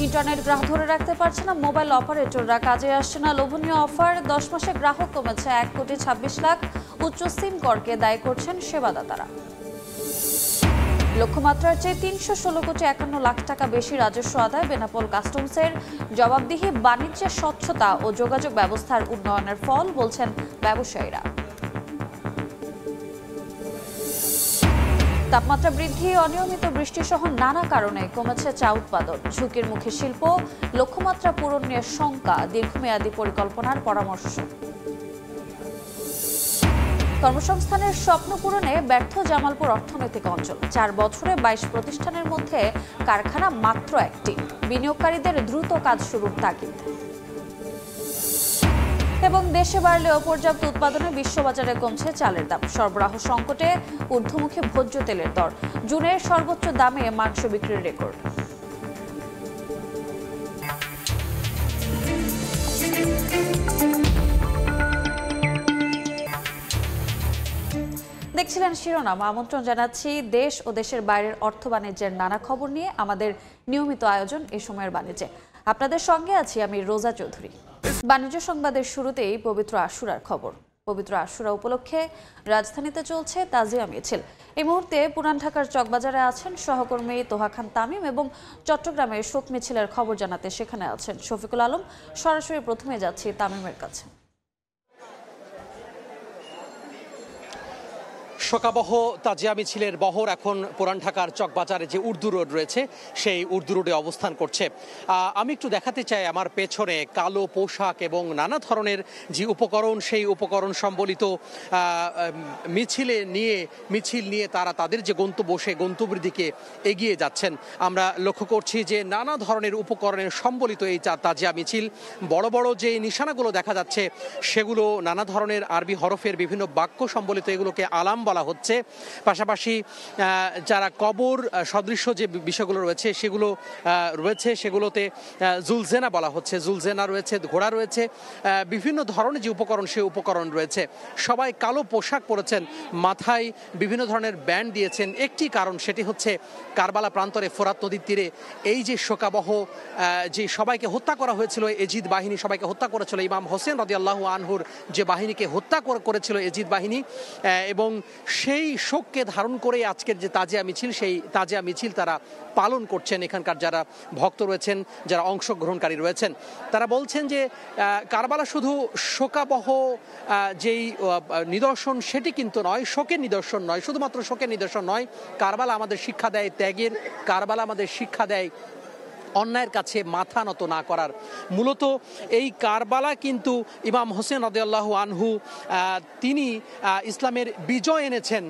Internet গ্রাহক ধরে রাখতে পারছে না, মোবাইল অপারেটররা কাজে আসছে না। লোভনীয় অফার, 10 মাসে গ্রাহক কমেছে 1,26,00,000। উচ্চ সিম করকে দায়ী করছেন সেবাদাতারা। লক্ষ্যমাত্রার চেয়ে 316,51,00,000 টাকা বেশি রাজস্ব আদায় বেনাপোল কাস্টমসের। জবাবদিহি, বাণিজ্যের স্বচ্ছতা ও যোগাযোগ ব্যবস্থার উন্নয়নের ফল বলছেন ব্যবসায়ীরা। তাপমাত্রা বৃদ্ধি, অনিয়মিত বৃষ্টি সহ নানা কারণে কমেছে চা উৎপাদন। ঝুঁকির মুখে শিল্প, লক্ষ্যমাত্রা পূরণ নিয়ে শঙ্কা, দীর্ঘমেয়াদী পরিকল্পনার পরামর্শ। কর্মসংস্থানের স্বপ্ন পূরণে ব্যর্থ জামালপুর অর্থনৈতিক অঞ্চল। 4 বছরে 22 প্রতিষ্ঠানের মধ্যে কারখানা মাত্র একটি। বিনিয়োগকারীদের দ্রুত কাজ শুরুর তাগিদ। এবং দেশে বাড়লেও পর্যাপ্ত উৎপাদনে বিশ্ববাজারে কমছে চালের দাম। সরবরাহ সংকটে ঊর্ধ্বমুখী ভোজ্য তেলের দর। জুনের সর্বোচ্চ দামে মাংস বিক্রির রেকর্ড। দেখছিলেন শিরোনাম। আমন্ত্রণ জানাচ্ছি দেশ ও দেশের বাইরের অর্থ বাণিজ্যের নানা খবর নিয়ে আমাদের নিয়মিত আয়োজন এই সময়ের বাণিজ্যে। আপনাদের সঙ্গে আছি আমি রোজা চৌধুরী। বাণিজ্য সংবাদের শুরুতেই পবিত্র আশুরার খবর। পবিত্র আশুরা উপলক্ষে রাজধানীতে চলছে তাজিয়া মিছিল। এই মুহূর্তে পুরান ঢাকার চকবাজারে আছেন সহকর্মী তোহা খান তামিম এবং চট্টগ্রামের শোক মিছিলের খবর জানাতে সেখানে আছেন শফিকুল আলম। সরাসরি প্রথমে যাচ্ছি তামিমের কাছে। শোকাবহ তাজিয়া মিছিলের বহর এখন পুরান ঢাকার চকবাজারে যে উর্দু রোড রয়েছে সেই উর্দু রোডে অবস্থান করছে। আমি একটু দেখাতে চাই আমার পেছনে কালো পোশাক এবং নানা ধরনের যে উপকরণ, সেই উপকরণ সম্বলিত মিছিল নিয়ে তারা তাদের যে গন্তব্য সেই গন্তব্যের দিকে এগিয়ে যাচ্ছেন। আমরা লক্ষ্য করছি যে নানা ধরনের উপকরণের সম্বলিত এই তাজিয়া মিছিল। বড় বড় যে নিশানাগুলো দেখা যাচ্ছে সেগুলো নানা ধরনের আরবি হরফের বিভিন্ন বাক্য সম্বলিত, এগুলোকে আলাম বলা হচ্ছে। পাশাপাশি যারা কবর সদৃশ্য যে বিষয়গুলো রয়েছে সেগুলোতে জুলজেনা বলা হচ্ছে। জুলজেনা রয়েছে, ঘোড়া রয়েছে, বিভিন্ন ধরনের যে উপকরণ সেই উপকরণ রয়েছে। সবাই কালো পোশাক পরেছেন, মাথায় বিভিন্ন ধরনের ব্যান্ড দিয়েছেন। একটি কারণ, সেটি হচ্ছে কারবালা প্রান্তরে ফোরাত নদীর তীরে এই যে শোকাবহ যে সবাইকে হত্যা করা হয়েছিল, এজিদ বাহিনী সবাইকে হত্যা করেছিল। ইমাম হোসেন রাদিয়াল্লাহু আনহুর যে বাহিনীকে হত্যা করেছিল এজিদ বাহিনী, এবং সেই শোককে ধারণ করে আজকের যে তাজিয়া মিছিল, সেই তাজিয়া মিছিল তারা পালন করছেন। এখানকার যারা ভক্ত রয়েছেন, যারা অংশগ্রহণকারী রয়েছেন, তারা বলছেন যে কারবালা শুধু শোকাবহ যেই নিদর্শন সেটি কিন্তু নয়, শোকের নিদর্শন নয়, শুধুমাত্র শোকের নিদর্শন নয়। কারবালা আমাদের শিক্ষা দেয় ত্যাগের, কারবালা আমাদের শিক্ষা দেয় অন্যায়ের কাছে মাথা নত না করার। মূলত এই কারবালা কিন্তু ইমাম হোসেন রাদিয়াল্লাহু আনহু তিনি ইসলামের বিজয় এনেছেন।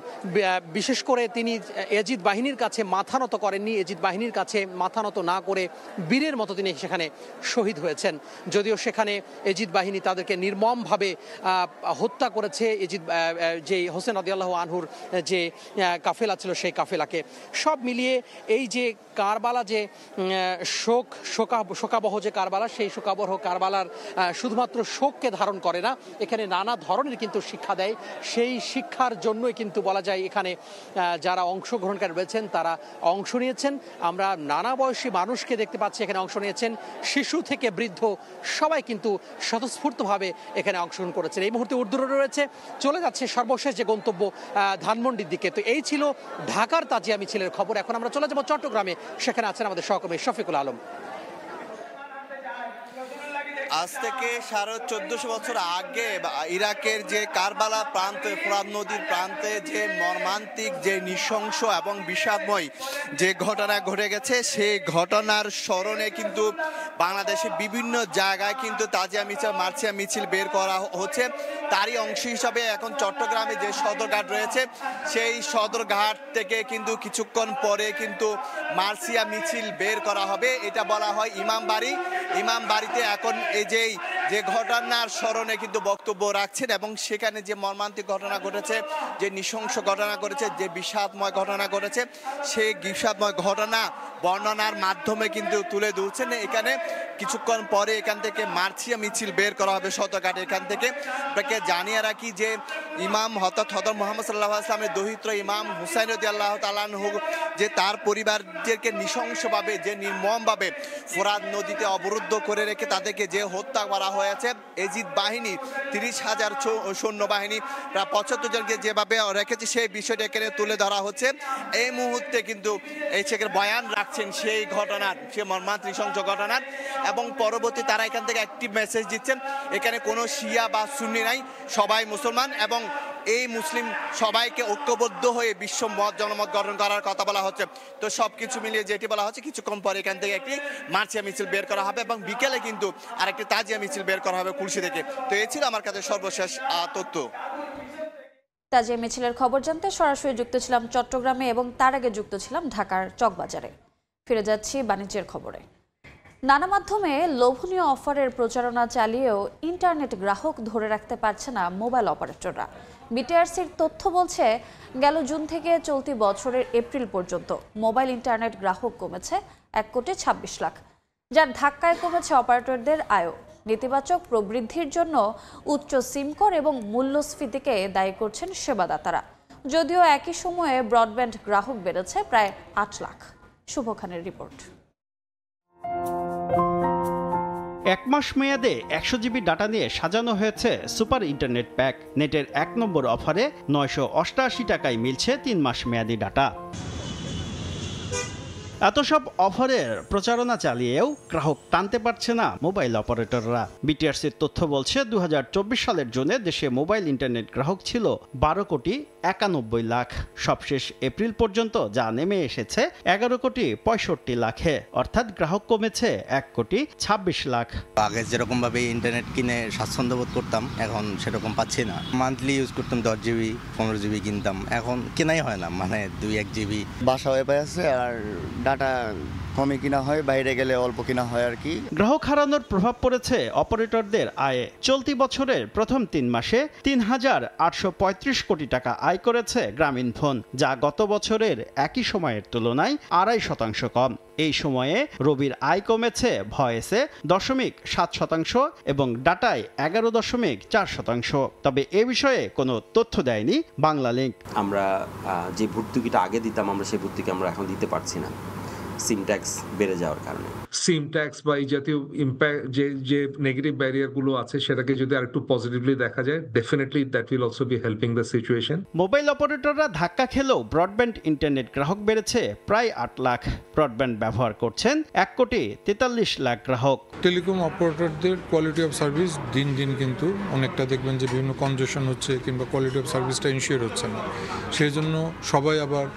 বিশেষ করে তিনি এজিদ বাহিনীর কাছে মাথা নত করেননি, এজিদ বাহিনীর কাছে মাথা নত না করে বীরের মতো তিনি সেখানে শহীদ হয়েছেন। যদিও সেখানে এজিদ বাহিনী তাদেরকে নির্মমভাবে হত্যা করেছে, যে হোসেন রাদিয়াল্লাহু আনহুর যে কাফেলা ছিল সেই কাফেলাকে। সব মিলিয়ে এই যে কারবালা যে শোকাবহ যে কারবালা, সেই শোকাবহ কারবালার শুধুমাত্র শোককে ধারণ করে না, এখানে নানা ধরনের কিন্তু শিক্ষা দেয়। সেই শিক্ষার জন্যই কিন্তু বলা যায় এখানে যারা অংশগ্রহণকারী রয়েছেন তারা অংশ নিয়েছেন। আমরা নানা বয়সী মানুষকে দেখতে পাচ্ছি এখানে অংশ নিয়েছেন, শিশু থেকে বৃদ্ধ সবাই কিন্তু স্বতঃস্ফূর্তভাবে এখানে অংশগ্রহণ করেছেন। এই মুহূর্তে উর্দু রোডে রয়েছে, চলে যাচ্ছে সর্বশেষ যে গন্তব্য ধানমন্ডির দিকে। তো এই ছিল ঢাকার তাজিয়া মিছিলের খবর। এখন আমরা চলে যাবো চট্টগ্রামে, সেখানে আছেন আমাদের সহকর্মী শফিকুল আলম। আজ থেকে 1450 বছর আগে ইরাকের যে কারবালা প্রান্তে, ফোরাত নদীর প্রান্তে যে মর্মান্তিক, যে নৃশংস এবং বিষাদময় যে ঘটনা ঘটে গেছে, সেই ঘটনার স্মরণে কিন্তু বাংলাদেশের বিভিন্ন জায়গায় কিন্তু তাজিয়া মিছিল, মার্চিয়া মিছিল বের করা হচ্ছে। তারই অংশ হিসাবে এখন চট্টগ্রামে যে সদরঘাট রয়েছে, সেই সদরঘাট থেকে কিন্তু কিছুক্ষণ পরে কিন্তু মার্চিয়া মিছিল বের করা হবে। এটা বলা হয় ইমামবাড়ি। ইমামবাড়িতে এখন এই যেই যে ঘটনার স্মরণে কিন্তু বক্তব্য রাখছেন এবং সেখানে যে মর্মান্তিক ঘটনা ঘটেছে, যে নৃশংস ঘটনা ঘটেছে, যে বিষাদময় ঘটনা ঘটেছে, সেই বিষাদময় ঘটনা বর্ণনার মাধ্যমে কিন্তু তুলে ধরছেন। এখানে কিছুক্ষণ পরে এখান থেকে মার্চিয়া মিছিল বের করা হবে শতঘাটে। এখান থেকে আপনাকে জানিয়ে রাখি যে ইমাম হযরত মুহাম্মদ সাল্লাল্লাহু আলাইহি ওয়াসাল্লামের দৌহিত্র ইমাম হুসাইন রাদিয়াল্লাহু তাআলা আনহু যে তার পরিবারদেরকে নৃশংসভাবে, যে নির্মমভাবে ফোরাত নদীতে অবরুদ্ধ করে রেখে তাদেরকে যে হত্যা করা হয়েছে, এজিদ বাহিনী 30,000 সৈন্যবাহিনী প্রায় 75 জনকে যেভাবে রেখেছে, সেই বিষয়টা এখানে তুলে ধরা হচ্ছে। এই মুহূর্তে কিন্তু এই শেখের বয়ান রাখছেন সেই ঘটনার, সেই মর্মান্তিক নৃশংস ঘটনার, এবং পরবর্তী তারা এখান থেকে একটি মেসেজ দিচ্ছেন, এখানে কোনো শিয়া বা সুন্নি নাই, সবাই মুসলমান, এবং এই মুসলিম সবাইকে ঐক্যবদ্ধ হয়ে বিশ্ব জনমত গঠন করার কথা বলা হচ্ছে। তো সবকিছু মিলিয়ে যেটি বলা হচ্ছে, কিছুক্ষণ পরে এখান থেকে একটি মার্চিয়া মিছিল বের করা হবে এবং বিকেলে কিন্তু আরেকটি তাজিয়া মিছিল বের করা হবে কুলসি থেকে। তো এই ছিল আমার কাছে সর্বশেষ তথ্য। তাজিয়া মিছিলের খবর জানতে সরাসরি যুক্ত ছিলাম চট্টগ্রামে এবং তার আগে যুক্ত ছিলাম ঢাকার চকবাজারে। ফিরে যাচ্ছি বাণিজ্যের খবরে। নানা মাধ্যমে লোভনীয় অফারের প্রচারণা চালিয়েও ইন্টারনেট গ্রাহক ধরে রাখতে পারছে না মোবাইল অপারেটররা। বিটিআরসির তথ্য বলছে, গেল জুন থেকে চলতি বছরের এপ্রিল পর্যন্ত মোবাইল ইন্টারনেট গ্রাহক কমেছে 1,26 লাখ, যার ধাক্কায় কমেছে অপারেটরদের আয়ও। নেতিবাচক প্রবৃদ্ধির জন্য উচ্চ সিম কর এবং মূল্যস্ফীতিকে দায়ী করছেন সেবাদাতারা। যদিও একই সময়ে ব্রডব্যান্ড গ্রাহক বেড়েছে প্রায় 8 লাখ। শুভ খানের রিপোর্ট। 1 মাস মেয়াদে 100 জিবি ডাটা নিয়ে সাজানো হয়েছে সুপার ইন্টারনেট প্যাক। নেটের 1 নম্বর অফারে 988 টাকায় মিলছে 3 মাস মেয়াদি ডাটা। এত সব অফারের প্রচারণা চালিয়েও গ্রাহক টানতে পারছে না মোবাইল অপারেটররা। বিটিআরসির তথ্য বলছে, 2024 সালের জুনে দেশে মোবাইল ইন্টারনেট গ্রাহক ছিল 12,91 লাখ। সবশেষ এপ্রিল পর্যন্ত যা নেমে এসেছে 11,65 লাখে, অর্থাৎ গ্রাহক কমেছে 1,26 লাখ। আগে যেরকম ভাবে ইন্টারনেট কিনে স্বাচ্ছন্দ্য বোধ করতাম, এখন সেরকম পাচ্ছি না। মান্থলি ইউজ করতাম 10 জিবি 15 জিবি কিনতাম, এখন কেনাই হয় না, মানে 2-1 জিবি। বাসা ওয়াইফাই আছে আর ডাটা কমে কিনা হয়, বাইরে গেলে অল্প কিনা হয় আর কি। গ্রাহক হারানোর প্রভাব পড়েছে অপারেটরদের আয়ে। চলতি বছরের প্রথম 3 মাসে 3,835 কোটি টাকা আয় করেছে গ্রামীণফোন, যা গত বছরের একই সময়ের তুলনায় 2.5% কম। এই সময়ে রবির আয় কমেছে ভয়েসে 0.7% এবং ডাটায় 11.4%। তবে এ বিষয়ে কোনো তথ্য দেয়নি বাংলালিংক। আমরা যে ভর্তুকিটা আগে দিতাম, আমরা সেই ভর্তুকি আমরা এখন দিতে পারছি না সিম ট্যাক্স বেড়ে যাওয়ার কারণে। সিম ট্যাক্স বা এই জাতীয় ইম্প্যাক্ট, যে নেগেটিভ ব্যারিয়ারগুলো আছে, সেটাকে যদি আরেকটু পজিটিভলি দেখা যায়, definitely that will also be helping the situation. Mobile অপারেটররা ধাক্কা খেলেও ব্রডব্যান্ড ইন্টারনেট গ্রাহক বেড়েছে প্রায় 8 লাখ। ব্রডব্যান্ড ব্যবহার করছেন 1,43 লাখ গ্রাহক। টেলিকম অপারেটরদের কোয়ালিটি অফ সার্ভিস দিন দিন কিন্তু অনেকটা দেখবেন যে বিভিন্ন কনজেশন হচ্ছে কিংবা কোয়ালিটি অফ সার্ভিসটা ইনশিওর হচ্ছে না, সেই জন্য সবাই আবার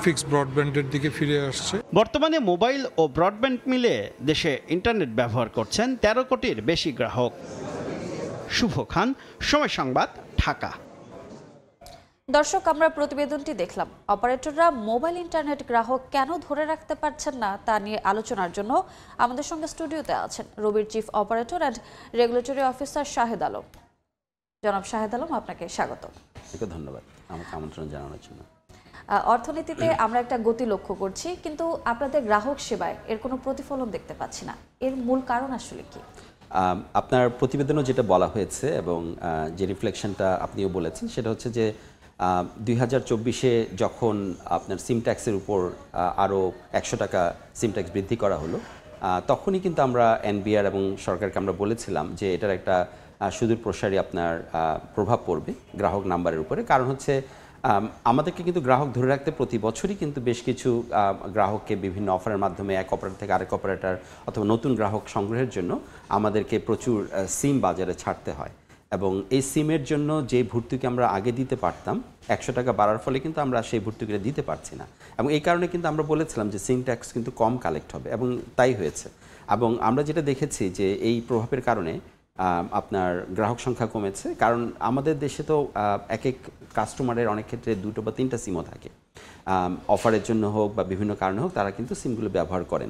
ফিক্সড ব্রডব্যান্ডের দিকে ফিরে আসছে। বর্তমানে মোবাইল ও ব্রডব্যান্ড মিলে দেশে ইন্টারনেট ব্যবহার করছেন 13 কোটির বেশি গ্রাহক। শুভ খান, সময় সংবাদ, ঢাকা। দর্শক, আমরা প্রতিবেদনটি দেখলাম। অপারেটররা মোবাইল ইন্টারনেট গ্রাহক কেন ধরে রাখতে পারছেন না তা নিয়ে আলোচনার জন্য আমাদের সঙ্গে স্টুডিওতে আছেন রবির chief operator and regulatory officer Shahed Alam. জনাব শাহেদ আলম, আপনাকে স্বাগত। ধন্যবাদ আমাকে আমন্ত্রণ জানানোর জন্য। অর্থনীতিতে আমরা একটা গতি লক্ষ্য করছি, কিন্তু আপনাদের গ্রাহক সেবায় এর কোনো প্রতিফলন দেখতে পাচ্ছি না। এর মূল কারণ আসলে কি? আপনার প্রতিবেদনও যেটা বলা হয়েছে এবং যে রিফ্লেকশনটা আপনিও বলেছেন, সেটা হচ্ছে যে 2024-এ যখন আপনার সিম ট্যাক্সের উপর আরও 100 টাকা সিম ট্যাক্স বৃদ্ধি করা হলো, তখনই কিন্তু আমরা এনবিআর এবং সরকারকে আমরা বলেছিলাম যে এটার একটা সুদূর প্রসারী আপনার প্রভাব পড়বে গ্রাহক নাম্বারের উপরে। কারণ হচ্ছে আমাদেরকে কিন্তু গ্রাহক ধরে রাখতে প্রতি বছরই কিন্তু বেশ কিছু গ্রাহককে বিভিন্ন অফারের মাধ্যমে এক অপারেটর থেকে আরেক অপারেটর অথবা নতুন গ্রাহক সংগ্রহের জন্য আমাদেরকে প্রচুর সিম বাজারে ছাড়তে হয়। এবং এই সিমের জন্য যে ভর্তুকি আমরা আগে দিতে পারতাম, 100 টাকা বাড়ার ফলে কিন্তু আমরা সেই ভর্তুকিটা দিতে পারছি না। এবং এই কারণে কিন্তু আমরা বলেছিলাম যে সিম ট্যাক্স কিন্তু কম কালেক্ট হবে, এবং তাই হয়েছে। এবং আমরা যেটা দেখেছি যে এই প্রভাবের কারণে আপনার গ্রাহক সংখ্যা কমেছে। কারণ আমাদের দেশে তো এক এক কাস্টমারের অনেক ক্ষেত্রে 2 বা 3টা সিমও থাকে। অফারের জন্য হোক বা বিভিন্ন কারণে হোক, তারা কিন্তু সিমগুলো ব্যবহার করেন।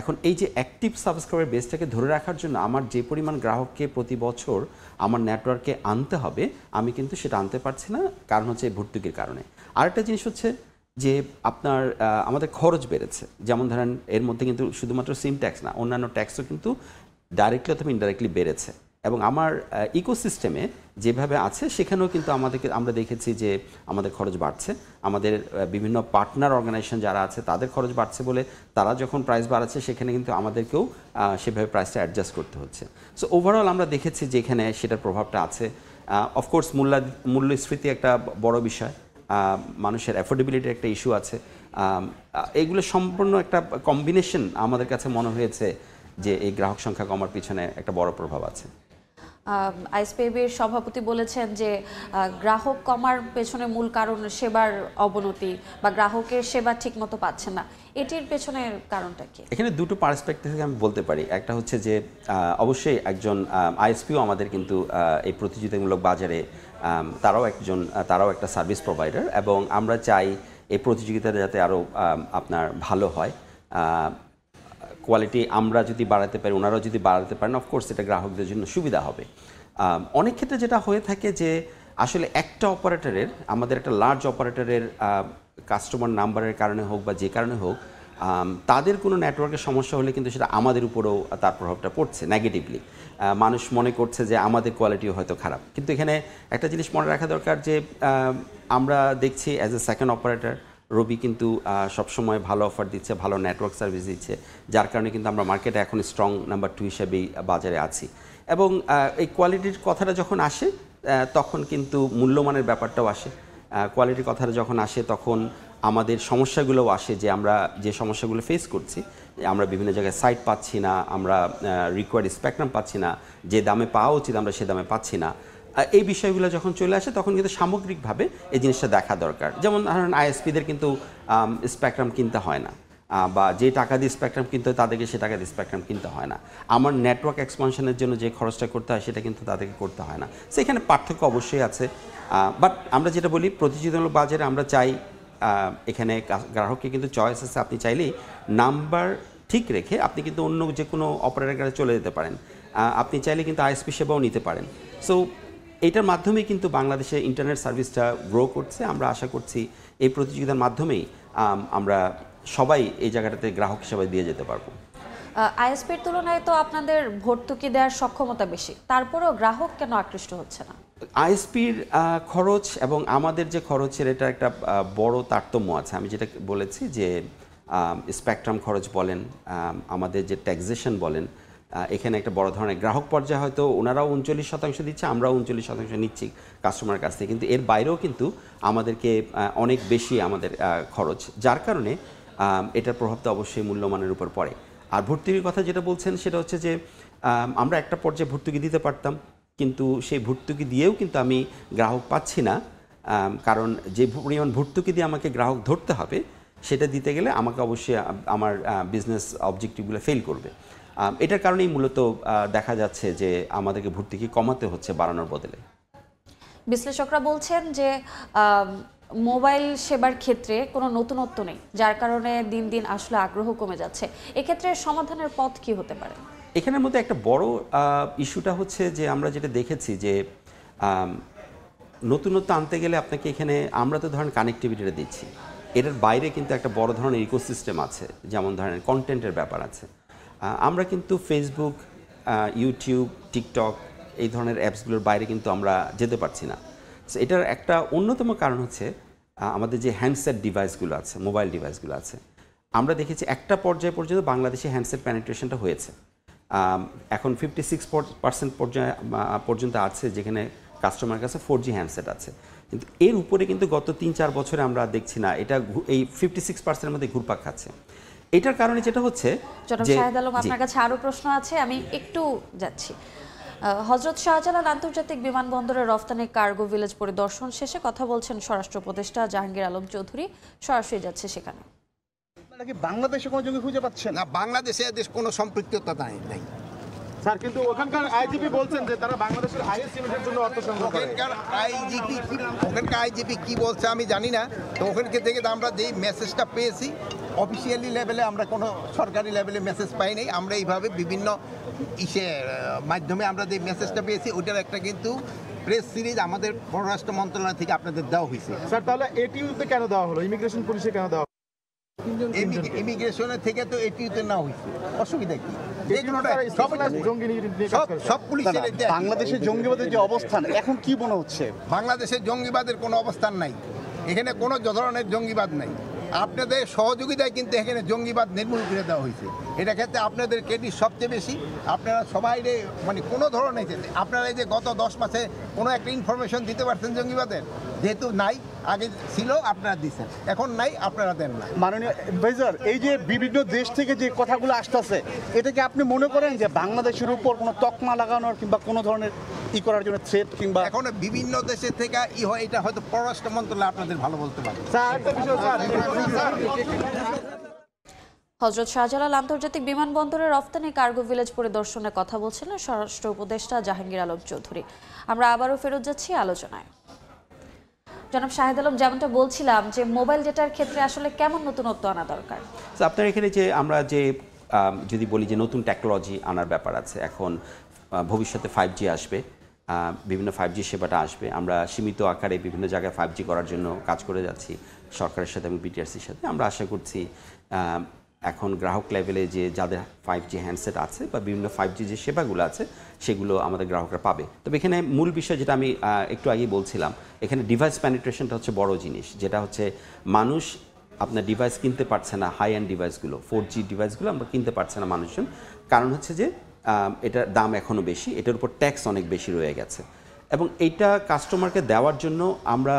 এখন এই যে অ্যাক্টিভ সাবস্ক্রাইবার বেসটাকে ধরে রাখার জন্য আমার যে পরিমাণ গ্রাহককে প্রতি বছর আমার নেটওয়ার্কে আনতে হবে, আমি কিন্তু সেটা আনতে পারছি না, কারণ হচ্ছে ভর্তুকির কারণে। আরেকটা জিনিস হচ্ছে যে আপনার আমাদের খরচ বেড়েছে। যেমন ধরেন এর মধ্যে কিন্তু শুধুমাত্র সিম ট্যাক্স না, অন্যান্য ট্যাক্সও কিন্তু ডাইরেক্টলি অথবা ইনডাইরেক্টলি বেড়েছে। এবং আমার ইকোসিস্টেমে যেভাবে আছে সেখানেও কিন্তু আমরা দেখেছি যে আমাদের খরচ বাড়ছে। আমাদের বিভিন্ন পার্টনার অর্গানাইজেশন যারা আছে তাদের খরচ বাড়ছে বলে তারা যখন প্রাইস বাড়াচ্ছে সেখানে কিন্তু আমাদেরকেও সেভাবে প্রাইসটা অ্যাডজাস্ট করতে হচ্ছে। সো ওভারঅল আমরা দেখেছি যে এখানে সেটার প্রভাবটা আছে। অফকোর্স মূল্যস্ফীতি একটা বড় বিষয়, মানুষের অ্যাফোর্ডেবিলিটির একটা ইস্যু আছে। এইগুলো সম্পূর্ণ একটা কম্বিনেশন আমাদের কাছে মনে হয়েছে যে এই গ্রাহক সংখ্যা কমার পিছনে একটা বড় প্রভাব আছে। আইএসপিবির সভাপতি বলেছেন যে গ্রাহক কমার পেছনে মূল কারণ সেবার অবনতি বা গ্রাহকের সেবা ঠিকমতো পাচ্ছে না, এটির পেছনের কারণটা কি? এখানে দুটো পার্সপেক্টিভ থেকে আমি বলতে পারি। একটা হচ্ছে যে অবশ্যই একজন আইএসপিও আমাদের কিন্তু এই প্রতিযোগিতামূলক বাজারে তারাও একটা সার্ভিস প্রোভাইডার, এবং আমরা চাই এই প্রতিযোগিতাটা যাতে আরও আপনার ভালো হয়, কোয়ালিটি আমরা যদি বাড়াতে পারি, ওনারাও যদি বাড়াতে পারেন, অফকোর্স এটা গ্রাহকদের জন্য সুবিধা হবে। অনেক ক্ষেত্রে যেটা হয়ে থাকে যে আসলে একটা অপারেটরের, আমাদের একটা লার্জ অপারেটরের কাস্টমার নাম্বারের কারণে হোক বা যে কারণে হোক, তাদের কোনো নেটওয়ার্কের সমস্যা হলে কিন্তু সেটা আমাদের উপরেও তার প্রভাবটা পড়ছে নেগেটিভলি। মানুষ মনে করছে যে আমাদের কোয়ালিটিও হয়তো খারাপ। কিন্তু এখানে একটা জিনিস মনে রাখা দরকার যে আমরা দেখছি অ্যাজ এ সেকেন্ড অপারেটর রবি কিন্তু সবসময় ভালো অফার দিচ্ছে, ভালো নেটওয়ার্ক সার্ভিস দিচ্ছে, যার কারণে কিন্তু আমরা মার্কেটে এখন স্ট্রং নাম্বার 2 হিসেবেই বাজারে আছি। এবং এই কোয়ালিটির কথাটা যখন আসে তখন কিন্তু মূল্যমানের ব্যাপারটাও আসে। কোয়ালিটির কথাটা যখন আসে তখন আমাদের সমস্যাগুলোও আসে, যে আমরা যে সমস্যাগুলো ফেস করছি, আমরা বিভিন্ন জায়গায় সাইট পাচ্ছি না, আমরা রিকোয়ার্ড স্পেকট্রাম পাচ্ছি না, যে দামে পাওয়া উচিত আমরা সে দামে পাচ্ছি না। এই বিষয়গুলো যখন চলে আসে তখন কিন্তু সামগ্রিকভাবে এই জিনিসটা দেখা দরকার। যেমন ধরেন আইএসপিদের কিন্তু স্পেকট্রাম কিনতে হয় না, বা যে টাকা দিয়ে স্পেকট্রাম কিনতে হয় তাদেরকে সে টাকা দিয়ে স্পেকট্রাম কিনতে হয় না। আমার নেটওয়ার্ক এক্সপানশনের জন্য যে খরচটা করতে হয় সেটা কিন্তু তাদেরকে করতে হয় না। সেখানে পার্থক্য অবশ্যই আছে। বাট আমরা যেটা বলি প্রতিযোগিতামূলক বাজারে আমরা চাই এখানে গ্রাহককে কিন্তু চয়েস আছে, আপনি চাইলেই নাম্বার ঠিক রেখে আপনি কিন্তু অন্য যে কোনো অপারেটরের কাছে চলে যেতে পারেন, আপনি চাইলে কিন্তু আইএসপি সেবাও নিতে পারেন। সো এইটার মাধ্যমে কিন্তু বাংলাদেশে ইন্টারনেট সার্ভিসটা গ্রো করছে। আমরা আশা করছি এই প্রতিযোগিতার মাধ্যমেই আমরা সবাই এই জায়গাটাতে গ্রাহক হিসেবে দিয়ে যেতে পারবো। আইএসপির তুলনায় তো আপনাদের ভর্তুকি দেওয়ার সক্ষমতা বেশি, তারপরেও গ্রাহক কেন আকৃষ্ট হচ্ছে না? আইএসপির খরচ এবং আমাদের যে খরচের এটা একটা বড় তারতম্য আছে। আমি যেটা বলেছি যে স্পেকট্রাম খরচ বলেন, আমাদের যে ট্যাক্সেশন বলেন, এখানে একটা বড় ধরনের গ্রাহক পর্যায়ে হয়তো ওনারাও 39% দিচ্ছে, আমরাও 39% নিচ্ছি কাস্টমারের কাছ থেকে, কিন্তু এর বাইরেও কিন্তু আমাদেরকে অনেক বেশি আমাদের খরচ, যার কারণে এটার প্রভাবটা অবশ্যই মূল্যমানের উপর পড়ে। আর ভর্তুকির কথা যেটা বলছেন সেটা হচ্ছে যে আমরা একটা পর্যায়ে ভর্তুকি দিতে পারতাম, কিন্তু সেই ভর্তুকি দিয়েও কিন্তু আমি গ্রাহক পাচ্ছি না, কারণ যে পরিমাণ ভর্তুকি দিয়ে আমাকে গ্রাহক ধরতে হবে সেটা দিতে গেলে আমাকে অবশ্যই আমার বিজনেস অবজেক্টিভগুলো ফেল করবে। এটার কারণেই মূলত দেখা যাচ্ছে যে আমাদেরকে ভর্তুকি কমাতে হচ্ছে বাড়ানোর বদলে। বিশ্লেষকরা বলছেন যে মোবাইল সেবার ক্ষেত্রে কোনো নতুনত্ব নেই, যার কারণে দিন দিন আসলে আগ্রহ কমে যাচ্ছে। এক্ষেত্রে সমাধানের পথ কি হতে পারে? এখানের মধ্যে একটা বড় ইস্যুটা হচ্ছে যে আমরা যেটা দেখেছি যে নতুনত্ব আনতে গেলে আপনাকে এখানে আমরা তো ধরেন কানেক্টিভিটিটা দিচ্ছি, এটার বাইরে কিন্তু একটা বড় ধরনের ইকোসিস্টেম আছে, যেমন ধরেন কন্টেন্টের ব্যাপার আছে। আমরা কিন্তু ফেসবুক, ইউটিউব, টিকটক এই ধরনের অ্যাপসগুলোর বাইরে কিন্তু আমরা যেতে পারছি না। সো এটার একটা অন্যতম কারণ হচ্ছে আমাদের যে হ্যান্ডসেট ডিভাইসগুলো আছে, মোবাইল ডিভাইসগুলো আছে, আমরা দেখেছি একটা পর্যায়ে পর্যন্ত বাংলাদেশে হ্যান্ডসেট পেনিট্রেশনটা হয়েছে। এখন 56% পর্যন্ত আছে যেখানে কাস্টমার কাছে 4G হ্যান্ডসেট আছে, কিন্তু এর উপরে কিন্তু গত 3-4 বছরে আমরা দেখছি না, এটা এই 56%-এর মধ্যে ঘুরপাক খাচ্ছে। এটার কারণে যেটা হচ্ছে জনাব শাহেদ আলম, আপনার কাছে আরো প্রশ্ন আছে, আমি একটু যাচ্ছি। হযরত শাহজালাল আন্তর্জাতিক বিমানবন্দরের রফতানি কার্গো ভিলেজ পরিদর্শন শেষে কথা বলছেন স্বরাষ্ট্র উপদেষ্টা জাহাঙ্গীর আলম চৌধুরী, সরাসরি যাচ্ছে সেখানে। নাকি বাংলাদেশে কোনো জঙ্গি খুঁজে পাচ্ছেন না? বাংলাদেশে এদের কোনো সম্পৃক্ততা নাই। স্যার, কিন্তু ওখানকার আইজিপি বলছেন যে তারা বাংলাদেশের আইএস ইউনিটের জন্য অর্থ সংগ্রহ করে। ওখানকার আইজিপি কি বলছে আমি জানি না, তো ওখানকে থেকে আমরা যেই মেসেজটা পেয়েছি অফিসিয়ালি লেভেলে আমরা কোনো সরকারি লেভেলে মেসেজ পাই নাই। আমরা এইভাবে বিভিন্ন মাধ্যমে আমরা যে মেসেজটা পেয়েছি ওইটার একটা কিন্তু প্রেস সিরিজ আমাদের পররাষ্ট্র মন্ত্রণালয় থেকে আপনাদের দেওয়া হয়েছে। স্যার তাহলে এটিউতে কেন দেওয়া হলো, ইমিগ্রেশন পুলিশে কেন দেওয়া হলো? ইমিগ্রেশনের থেকে তো এটিউতে না হয়েছে, অসুবিধা কি? সব পুলিশের বাংলাদেশের জঙ্গিবাদের যে অবস্থান এখন কি মনে হচ্ছে? বাংলাদেশের জঙ্গিবাদের কোনো অবস্থান নাই, এখানে কোনো ধরনের জঙ্গিবাদ নাই। আপনাদের সহযোগিতায় কিন্তু এখানে জঙ্গিবাদ নির্মূল করে দেওয়া হয়েছে। এটা ক্ষেত্রে আপনাদের ক্রেডিট সবচেয়ে বেশি। আপনারা সবাই মানে কোনো ধরনের আপনারা এই যে গত 10 মাসে কোনো একটা ইনফরমেশন দিতে পারছেন জঙ্গিবাদের, যেহেতু নাই, আগে ছিল আপনারা দিচ্ছেন, এখন নাই আপনারা দেন না। মাননীয় অ্যাডভাইজার, এই যে বিভিন্ন দেশ থেকে যে কথাগুলো আসতেছে, এটাকে আপনি মনে করেন যে বাংলাদেশের উপর কোনো তকমা লাগানোর কিংবা কোনো ধরনের করার জন্য থ্রেট কিংবা এখন বিভিন্ন দেশের থেকে হয়, এটা হয়তো পররাষ্ট্র মন্ত্রণালয় আপনাদের ভালো বলতে পারে। হযরত শাহজালাল আন্তর্জাতিক বিমানবন্দরের রফতানি কার্গো ভিলেজ পরিদর্শনের কথা বলছিলেন স্বরাষ্ট্র উপদেষ্টা জাহাঙ্গীর আলম চৌধুরী। আমরা আবারও ফেরত যাচ্ছি আলোচনায়। জনাব শাহিদ আলম, যেমনটা বলছিলাম যে মোবাইল ডেটার ক্ষেত্রে আসলে কেমন নতুনত্ব আনা দরকার? আপনার এখানে যে আমরা যে যদি বলি যে নতুন টেকনোলজি আনার ব্যাপার আছে, এখন ভবিষ্যতে 5G আসবে, বিভিন্ন 5G সেবাটা আসবে। আমরা সীমিত আকারে বিভিন্ন জায়গায় 5G করার জন্য কাজ করে যাচ্ছি সরকারের সাথে এবং বিটিআরসির সাথে। আমরা আশা করছি এখন গ্রাহক লেভেলে যে যাদের 5G হ্যান্ডসেট আছে বা বিভিন্ন 5G যে সেবাগুলো আছে সেগুলো আমাদের গ্রাহকরা পাবে। তবে এখানে মূল বিষয় যেটা আমি একটু আগেই বলছিলাম, এখানে ডিভাইস পেনিট্রেশনটা হচ্ছে বড় জিনিস, যেটা হচ্ছে মানুষ আপনার ডিভাইস কিনতে পারছে না, হাই এন্ড ডিভাইসগুলো 4G ডিভাইসগুলো আমরা কিনতে পারছে না মানুষজন। কারণ হচ্ছে যে এটার দাম এখনও বেশি, এটার উপর ট্যাক্স অনেক বেশি রয়ে গেছে এবং এইটা কাস্টমারকে দেওয়ার জন্য আমরা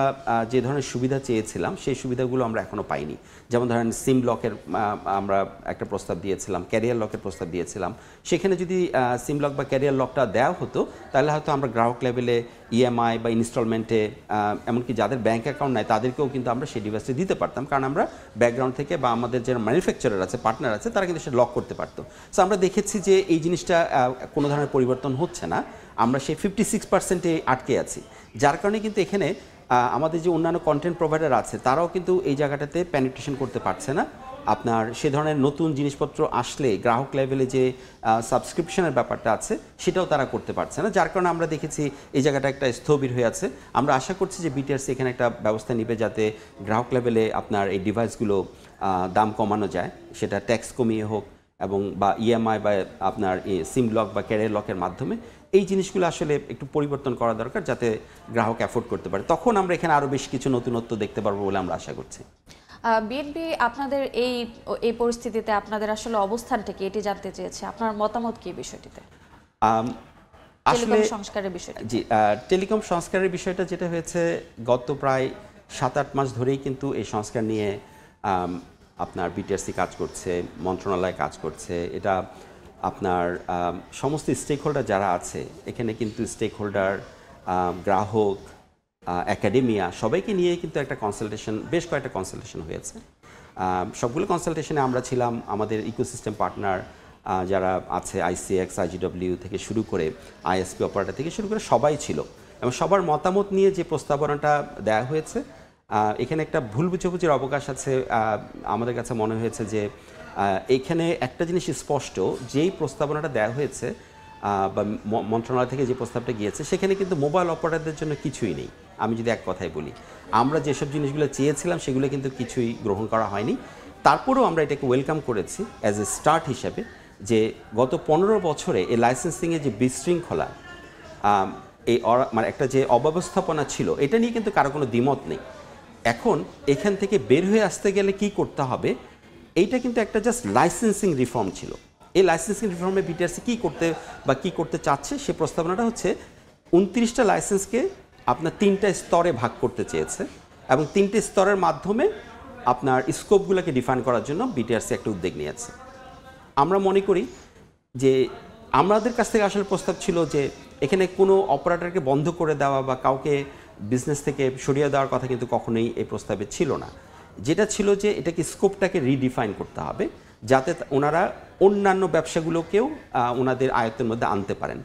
যে ধরনের সুবিধা চেয়েছিলাম সেই সুবিধাগুলো আমরা এখনও পাইনি। যেমন ধরেন সিম লকের আমরা একটা প্রস্তাব দিয়েছিলাম, ক্যারিয়ার লকের প্রস্তাব দিয়েছিলাম। সেখানে যদি সিম লক বা ক্যারিয়ার লকটা দেওয়া হতো তাহলে হয়তো আমরা গ্রাহক লেভেলে ইএমআই বা ইনস্টলমেন্টে, এমনকি যাদের ব্যাঙ্ক অ্যাকাউন্ট নাই তাদেরকেও কিন্তু আমরা সেই ডিভাইসটি দিতে পারতাম, কারণ আমরা ব্যাকগ্রাউন্ড থেকে বা আমাদের যারা ম্যানুফ্যাকচারার আছে, পার্টনার আছে, তারা কিন্তু সেটা লক করতে পারতো। সো আমরা দেখেছি যে এই জিনিসটা কোনো ধরনের পরিবর্তন হচ্ছে না, আমরা সেই 56%-এ আটকে আছি। যার কারণে কিন্তু এখানে আমাদের যে অন্যান্য কন্টেন্ট প্রোভাইডার আছে তারাও কিন্তু এই জায়গাটাতে পেনিট্রেশন করতে পারছে না। আপনার সে ধরনের নতুন জিনিসপত্র আসলে গ্রাহক লেভেলে যে সাবস্ক্রিপশনের ব্যাপারটা আছে সেটাও তারা করতে পারছে না। যার কারণে আমরা দেখেছি এই জায়গাটা একটা স্থবির হয়ে আছে। আমরা আশা করছি যে বিটিআরসি এখানে একটা ব্যবস্থা নেবে যাতে গ্রাহক লেভেলে আপনার এই ডিভাইসগুলো দাম কমানো যায়, সেটা ট্যাক্স কমিয়ে হোক এবং বা ইএমআই বা আপনার সিম লক বা ক্যারিয়ার লকের মাধ্যমে। এই জিনিসগুলো আসলে একটু পরিবর্তন করা দরকার যাতে গ্রাহক অ্যাফোর্ড করতে পারে। তখন আমরা এখানে আরও বেশ কিছু নতুনত্ব দেখতে পারবো বলে আমরা আশা করছি। বিএনপি আপনাদের এই পরিস্থিতিতে আপনাদের আসলে অবস্থানটা কি, এটি জানতে চেয়েছে, আপনার মতামত কি বিষয়টিতে? আসলে সংস্কারের বিষয়টি, জি, টেলিকম সংস্কারের বিষয়টা যেটা হয়েছে গত প্রায় 7-8 মাস ধরেই কিন্তু এই সংস্কার নিয়ে আপনার বিটিআরসি কাজ করছে, মন্ত্রণালয় কাজ করছে। এটা আপনার সমস্ত স্টেক হোল্ডার যারা আছে এখানে কিন্তু স্টেক হোল্ডার, গ্রাহক, একাডেমিয়া সবাইকে নিয়ে কিন্তু একটা কনসালটেশন, বেশ কয়েকটা কনসালটেশন হয়েছে। সবগুলো কনসালটেশনে আমরা ছিলাম, আমাদের ইকোসিস্টেম পার্টনার যারা আছে আইসিএক্স, আইজিডব্লিউ থেকে শুরু করে আইএসপি অপারেটর থেকে শুরু করে সবাই ছিল এবং সবার মতামত নিয়ে যে প্রস্তাবনাটা দেওয়া হয়েছে এখানে একটা ভুল বুঝাবুঝির অবকাশ আছে। আমাদের কাছে মনে হয়েছে যে এইখানে একটা জিনিস স্পষ্ট, যেই প্রস্তাবনাটা দেওয়া হয়েছে বা মন্ত্রণালয় থেকে যে প্রস্তাবটা গিয়েছে সেখানে কিন্তু মোবাইল অপারেটরদের জন্য কিছুই নেই। আমি যদি এক কথায় বলি, আমরা যেসব জিনিসগুলো চেয়েছিলাম সেগুলো কিন্তু কিছুই গ্রহণ করা হয়নি। তারপরেও আমরা এটাকে ওয়েলকাম করেছি অ্যাজ এ স্টার্ট হিসাবে, যে গত 15 বছরে এই লাইসেন্সিংয়ে যে বিশৃঙ্খলা, এই মানে একটা যে অব্যবস্থাপনা ছিল, এটা নিয়ে কিন্তু কারো কোনো দ্বিমত নেই। এখন এখান থেকে বের হয়ে আসতে গেলে কি করতে হবে, এইটা কিন্তু একটা জাস্ট লাইসেন্সিং রিফর্ম ছিল। এই লাইসেন্সিং রিফর্মে বিটিআরসি কী করতে চাচ্ছে সে প্রস্তাবনাটা হচ্ছে 29টা লাইসেন্সকে আপনার 3টা স্তরে ভাগ করতে চেয়েছে এবং 3টে স্তরের মাধ্যমে আপনার স্কোপগুলোকে ডিফাইন করার জন্য বিটিআরসি একটা উদ্যোগ নিয়েছে। আমরা মনে করি যে আমাদের কাছ থেকে আসলে প্রস্তাব ছিল যে এখানে কোনো অপারেটরকে বন্ধ করে দেওয়া বা কাউকে বিজনেস থেকে সরিয়ে দেওয়ার কথা কিন্তু কখনোই এই প্রস্তাবে ছিল না। যেটা ছিল যে এটাকে স্কোপটাকে রিডিফাইন করতে হবে যাতে ওনারা অন্যান্য ব্যবসাগুলোকেও ওনাদের আয়ত্তের মধ্যে আনতে পারেন।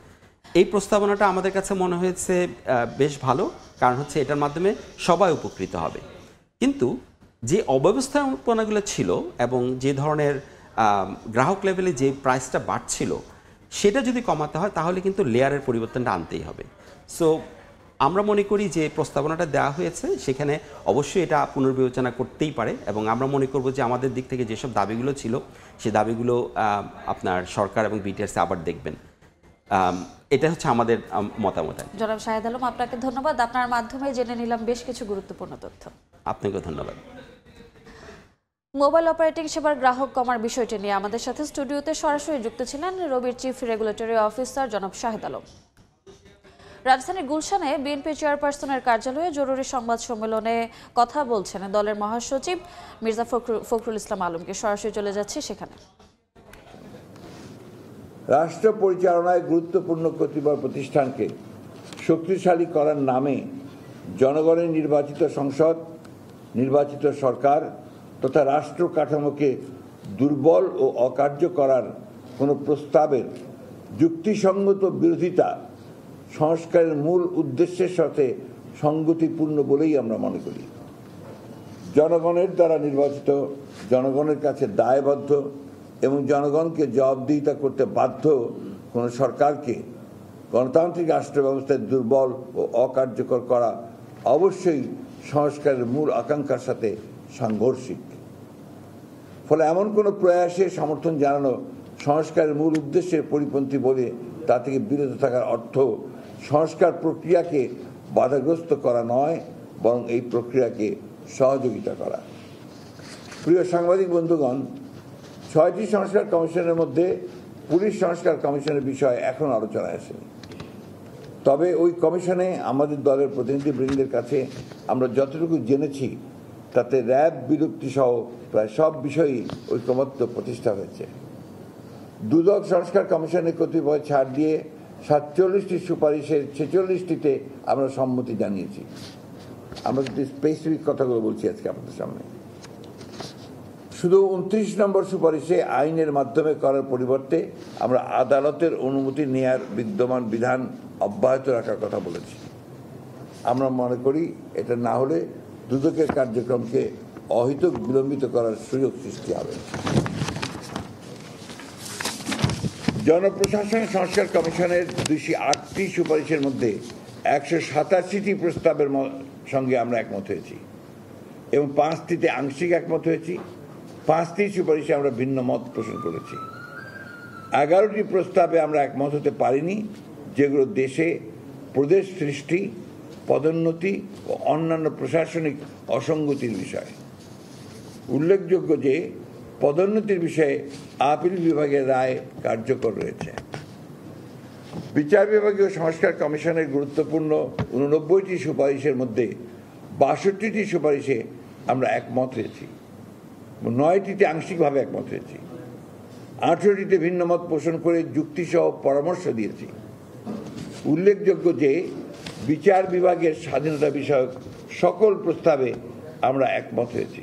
এই প্রস্তাবনাটা আমাদের কাছে মনে হয়েছে বেশ ভালো, কারণ হচ্ছে এটার মাধ্যমে সবাই উপকৃত হবে। কিন্তু যে অব্যবস্থাপনাগুলো ছিল এবং যে ধরনের গ্রাহক লেভেলে যে প্রাইসটা বাড়ছিল সেটা যদি কমাতে হয় তাহলে কিন্তু লেয়ারের পরিবর্তনটা আনতেই হবে। সো আমরা মনে করি যে প্রস্তাবনাটা দেওয়া হয়েছে সেখানে অবশ্যই এটা পুনর্বিবেচনা করতেই পারে এবং আমরা মনে করব যে আমাদের দিক থেকে যেসব দাবিগুলো ছিল সেই দাবিগুলো আপনার সরকার এবং বিটিআরসি আবার দেখবেন। এটা হচ্ছে আমাদের মতামত। জনাব শাহেদ আলম, আপনাকে ধন্যবাদ। আপনার মাধ্যমে জেনে নিলাম বেশ কিছু গুরুত্বপূর্ণ তথ্য। আপনাকে ধন্যবাদ। মোবাইল অপারেটিং সেবার গ্রাহক কমার বিষয়টি নিয়ে আমাদের সাথে স্টুডিওতে সরাসরি যুক্ত ছিলেন রবির চিফ রেগুলেটরি অফিসার জনাব শাহেদ আলম। রাজধানীর গুলশানে বিএনপি চেয়ারপারসনের কার্যালয়ে জরুরি সংবাদ সম্মেলনে কথা বলছেন দলের মহাসচিব মির্জা ফখরুল ইসলাম আলমকে। সরাসরি চলে যাচ্ছে সেখানে। রাষ্ট্র পরিচালনায় গুরুত্বপূর্ণ কতিপয় প্রতিষ্ঠানকে শক্তিশালী করার নামে জনগণের নির্বাচিত সংসদ, নির্বাচিত সরকার তথা রাষ্ট্র কাঠামোকে দুর্বল ও অকার্য করার কোনো প্রস্তাবের যুক্তিসঙ্গত বিরোধিতা সংস্কারের মূল উদ্দেশ্যের সাথে সঙ্গতিপূর্ণ বলেই আমরা মনে করি। জনগণের দ্বারা নির্বাচিত, জনগণের কাছে দায়বদ্ধ এবং জনগণকে জবাবদিহিতা করতে বাধ্য কোনো সরকারকে গণতান্ত্রিক রাষ্ট্র ব্যবস্থায় দুর্বল ও অকার্যকর করা অবশ্যই সংস্কারের মূল আকাঙ্ক্ষার সাথে সাংঘর্ষিক। ফলে এমন কোনো প্রয়াসে সমর্থন জানানো সংস্কারের মূল উদ্দেশ্যের পরিপন্থী বলে তা থেকে বিরত থাকার অর্থ সংস্কার প্রক্রিয়াকে বাধাগ্রস্ত করা নয়, বরং এই প্রক্রিয়াকে সহযোগিতা করা। প্রিয় সাংবাদিক বন্ধুগণ, 6টি সংস্কার কমিশনের মধ্যে পুলিশ সংস্কার কমিশনের বিষয় এখন আলোচনায় আসেনি। তবে ওই কমিশনে আমাদের দলের প্রতিনিধিবৃন্দের কাছে আমরা যতটুকু জেনেছি তাতে র্যাব বিলুপ্তি সহ প্রায় সব বিষয়ই ঐকমত্য প্রতিষ্ঠা হয়েছে। দুদক সংস্কার কমিশনের কতিপয় ছাড় দিয়ে 47টি সুপারিশের 46টিতে আমরা সম্মতি জানিয়েছি। আমরা কিন্তু স্পেসিফিক কথাগুলো বলছি আজকে আপনাদের সামনে। শুধু 29 নম্বর সুপারিশে আইনের মাধ্যমে করার পরিবর্তে আমরা আদালতের অনুমতি নেয়ার বিদ্যমান বিধান অব্যাহত রাখার কথা বলেছি। আমরা মনে করি এটা না হলে দুদকের কার্যক্রমকে অহেতুক বিলম্বিত করার সুযোগ সৃষ্টি হবে। জনপ্রশাসন সংস্কার কমিশনের 208টি সুপারিশের মধ্যে 187টি প্রস্তাবের সঙ্গে আমরা একমত হয়েছি এবং 5টিতে আংশিক একমত হয়েছি। 5টি সুপারিশে আমরা ভিন্ন মত পোষণ করেছি। 11টি প্রস্তাবে আমরা একমত হতে পারিনি, যেগুলো দেশে প্রদেশ সৃষ্টি, পদোন্নতি ও অন্যান্য প্রশাসনিক অসঙ্গতির বিষয়। উল্লেখযোগ্য যে পদোন্নতির বিষয়ে আপিল বিভাগের রায় কার্যকর রয়েছে। বিচার বিভাগীয় সংস্কার কমিশনের গুরুত্বপূর্ণ 89টি সুপারিশের মধ্যে 62টি সুপারিশে আমরা একমত হয়েছি, 9টিতে আংশিকভাবে একমত হয়েছি, 18টিতে ভিন্ন মত পোষণ করে যুক্তিসহ পরামর্শ দিয়েছি। উল্লেখযোগ্য যে বিচার বিভাগের স্বাধীনতা বিষয়ক সকল প্রস্তাবে আমরা একমত হয়েছি।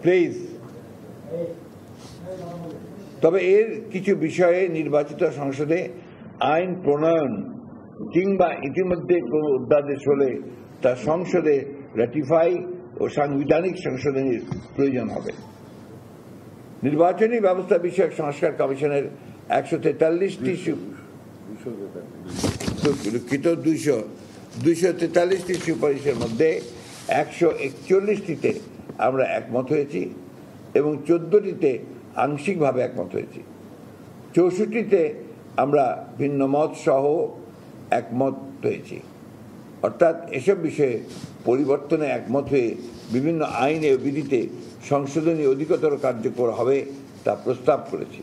প্লিজ, তবে এর কিছু বিষয়ে নির্বাচিত সংসদে আইন প্রণয়ন কিংবা ইতিমধ্যে কোনো অধ্যাদেশ হলে তা সংসদে রেটিফাই ও সাংবিধানিক সংশোধনের প্রয়োজন হবে। নির্বাচনী ব্যবস্থা বিষয়ক সংস্কার কমিশনের 243টি সুপারিশের মধ্যে 141টিতে আমরা একমত হয়েছি এবং 14টিতে আংশিকভাবে একমত হয়েছি। 64টিতে আমরা ভিন্ন মত সহ একমত হয়েছি। অর্থাৎ এসব বিষয়ে পরিবর্তনে একমত হয়ে বিভিন্ন আইনে ও বিধিতে সংশোধনী অধিকতর কার্যকর হবে তা প্রস্তাব করেছি।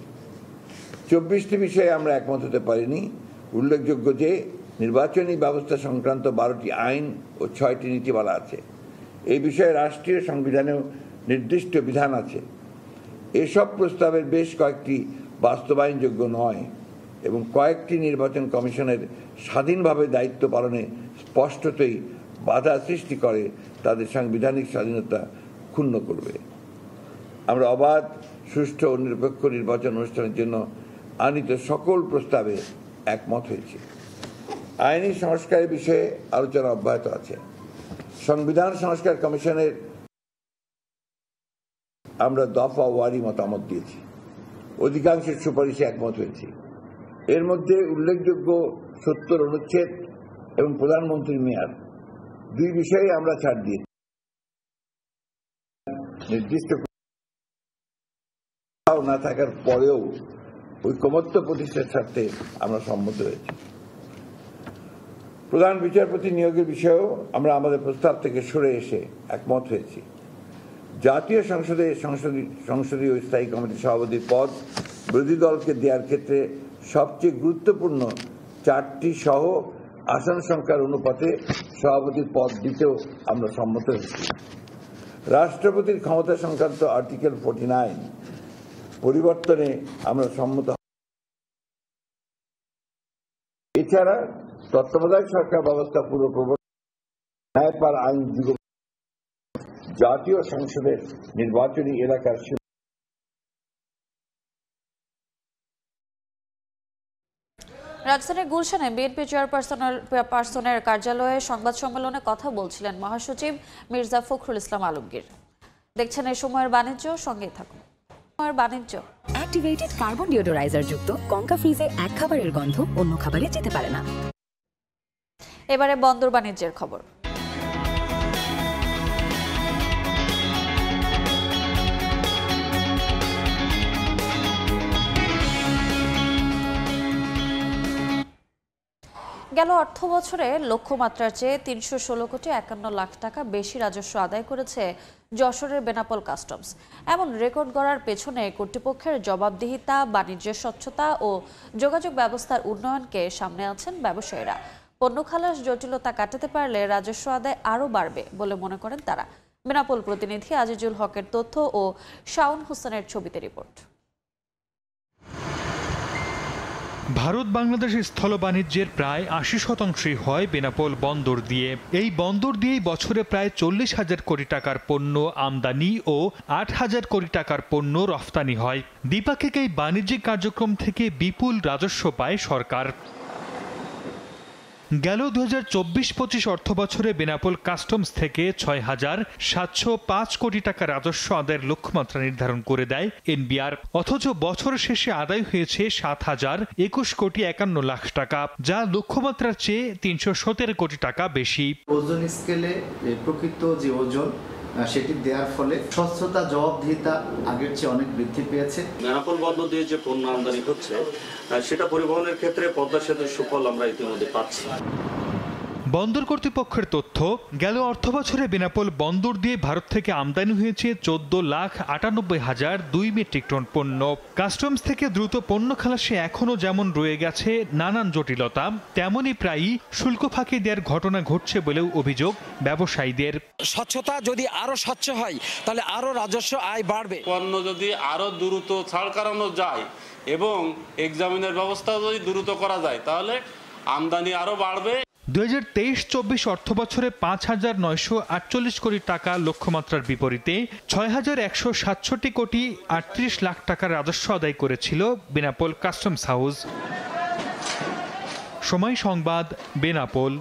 24টি বিষয়ে আমরা একমত হতে পারিনি। উল্লেখযোগ্য যে নির্বাচনী ব্যবস্থা সংক্রান্ত 12টি আইন ও 6টি নীতিমালা আছে। এই বিষয়ে রাষ্ট্রীয় সংবিধানেও নির্দিষ্ট বিধান আছে। এসব প্রস্তাবের বেশ কয়েকটি বাস্তবায়নযোগ্য নয় এবং কয়েকটি নির্বাচন কমিশনের স্বাধীনভাবে দায়িত্ব পালনে স্পষ্টতই বাধা সৃষ্টি করে, তাদের সাংবিধানিক স্বাধীনতা ক্ষুণ্ণ করবে। আমরা অবাধ, সুষ্ঠু ও নিরপেক্ষ নির্বাচন অনুষ্ঠানের জন্য আনিত সকল প্রস্তাবে একমত হয়েছি। আইনি সংস্কারের বিষয়ে আলোচনা অব্যাহত আছে। সংবিধান সংস্কার কমিশনের আমরা দফা ওয়ারি মতামত দিয়েছি, অধিকাংশের সুপারিশে একমত হয়েছি। এর মধ্যে উল্লেখযোগ্য 70 অনুচ্ছেদ এবং প্রধানমন্ত্রীর মেয়াদ, দুই বিষয়ে আমরা ছাড় দিয়েছি। নির্দিষ্ট না থাকার পরেও ঐকমত্য প্রতিষ্ঠার স্বার্থে আমরা সম্মত হয়েছি। প্রধান বিচারপতি নিয়োগের বিষয়েও আমরা আমাদের প্রস্তাব থেকে সরে এসে একমত হয়েছি। জাতীয় সংসদে সংসদীয় স্থায়ী কমিটির সভাপতির পদ বিরোধী দলকে দেওয়ার ক্ষেত্রে সবচেয়ে গুরুত্বপূর্ণ 4টি সহ আসন সংখ্যার অনুপাতে সভাপতির পদ দিতেও আমরা সম্মত হয়েছি। রাষ্ট্রপতির ক্ষমতা সংক্রান্ত আর্টিকেল 49 পরিবর্তনে আমরা সম্মত। এছাড়া তত্ত্বাবধায়ক সরকার ব্যবস্থা পুরো প্রবর্তন, ন্যায়পাল আইন জাতীয় সংসদের নির্বাচনী এলাকার রাজধানীর গুলশানে বিএনপি চেয়ারপারসনের কার্যালয়ে সংবাদ সম্মেলনে কথা বলছিলেন মহাসচিব মির্জা ফখরুল ইসলাম আলমগীর। দেখছেন এই সময়ের বাণিজ্য, সঙ্গে থাকুন। বাণিজ্য অ্যাক্টিভেটেড কার্বন ডিওডোরাইজার যুক্ত কঙ্কা ফ্রিজে এক খাবারের গন্ধ অন্য খাবারে যেতে পারে না। এবারে বন্দর বাণিজ্যের খবর। গেল অর্থ বছরে লক্ষ্যমাত্রার চেয়ে 316 কোটি 51 লাখ টাকা বেশি রাজস্ব আদায় করেছে যশোরের বেনাপোল কাস্টমস। এমন রেকর্ড গড়ার পেছনে কর্তৃপক্ষের জবাবদিহিতা, বাণিজ্যের স্বচ্ছতা ও যোগাযোগ ব্যবস্থার উন্নয়নকে সামনে আছেন ব্যবসায়ীরা। পণ্য খালাস জটিলতা কাটাতে পারলে রাজস্ব আদায় আরও বাড়বে বলে মনে করেন তারা। বেনাপোল প্রতিনিধি আজিজুল হকের তথ্য ও শাওন হোসেনের ছবিতে রিপোর্ট। ভারত বাংলাদেশ স্থল বাণিজ্যের প্রায় 80% হয় বেনাপোল বন্দর দিয়ে। এই বন্দর দিয়েই বছরে প্রায় 40,000 কোটি টাকার পণ্য আমদানি ও 8,000 কোটি টাকার পণ্য রফতানি হয়। দ্বিপাক্ষিক এই বাণিজ্যিক কার্যক্রম থেকে বিপুল রাজস্ব পায় সরকার। গেল 2024-25 অর্থ বছরে বেনাপোল কাস্টমস থেকে 6,705 কোটি টাকা রাজস্ব আদায়ের লক্ষ্যমাত্রা নির্ধারণ করে দেয় এনবিআর। অথচ বছর শেষে আদায় হয়েছে 7,021 কোটি 51 লাখ টাকা, যা লক্ষ্যমাত্রার চেয়ে 317 কোটি টাকা বেশি। ওজন স্কেলে প্রকৃত যে ওজন সেটি দেওয়ার ফলে স্বচ্ছতা, জবাবদিহিতা আগের চেয়ে অনেক বৃদ্ধি পেয়েছে। বেনাপোল বন্দর দিয়ে যে পণ্য আমদানি হচ্ছে সেটা পরিবহনের ক্ষেত্রে পদ্মা সেতুর সুফল আমরা ইতিমধ্যে পাচ্ছি। বন্দর কর্তৃপক্ষের তথ্য, গেল অর্থ বছরে বেনাপোল বন্দর দিয়ে ভারত থেকে আমদানি হয়েছে 14,98,002 মেট্রিক টন পণ্য। কাস্টমস থেকে দ্রুত পণ্য খালাসে এখনও যেমন রয়ে গেছে নানান জটিলতা, তেমনই প্রায়ই শুল্ক ফাঁকি দেওয়ার ঘটনা ঘটছে বলেও অভিযোগ ব্যবসায়ীদের। স্বচ্ছতা যদি আরো স্বচ্ছ হয় তাহলে আরো রাজস্ব আয় বাড়বে। পণ্য যদি আরো দ্রুত ছাড় করানো যায় এবং এক্সামিনের ব্যবস্থা যদি দ্রুত করা যায় তাহলে আমদানি আরো বাড়বে। 2023-24 অর্থ বছরে 5,948 কোটি টাকা লক্ষ্যমাত্রার বিপরীতে 6,167 কোটি 38 লাখ টাকার রাজস্ব আদায় করেছিল বেনাপোল কাস্টমস হাউস। সময় সংবাদ, বেনাপোল।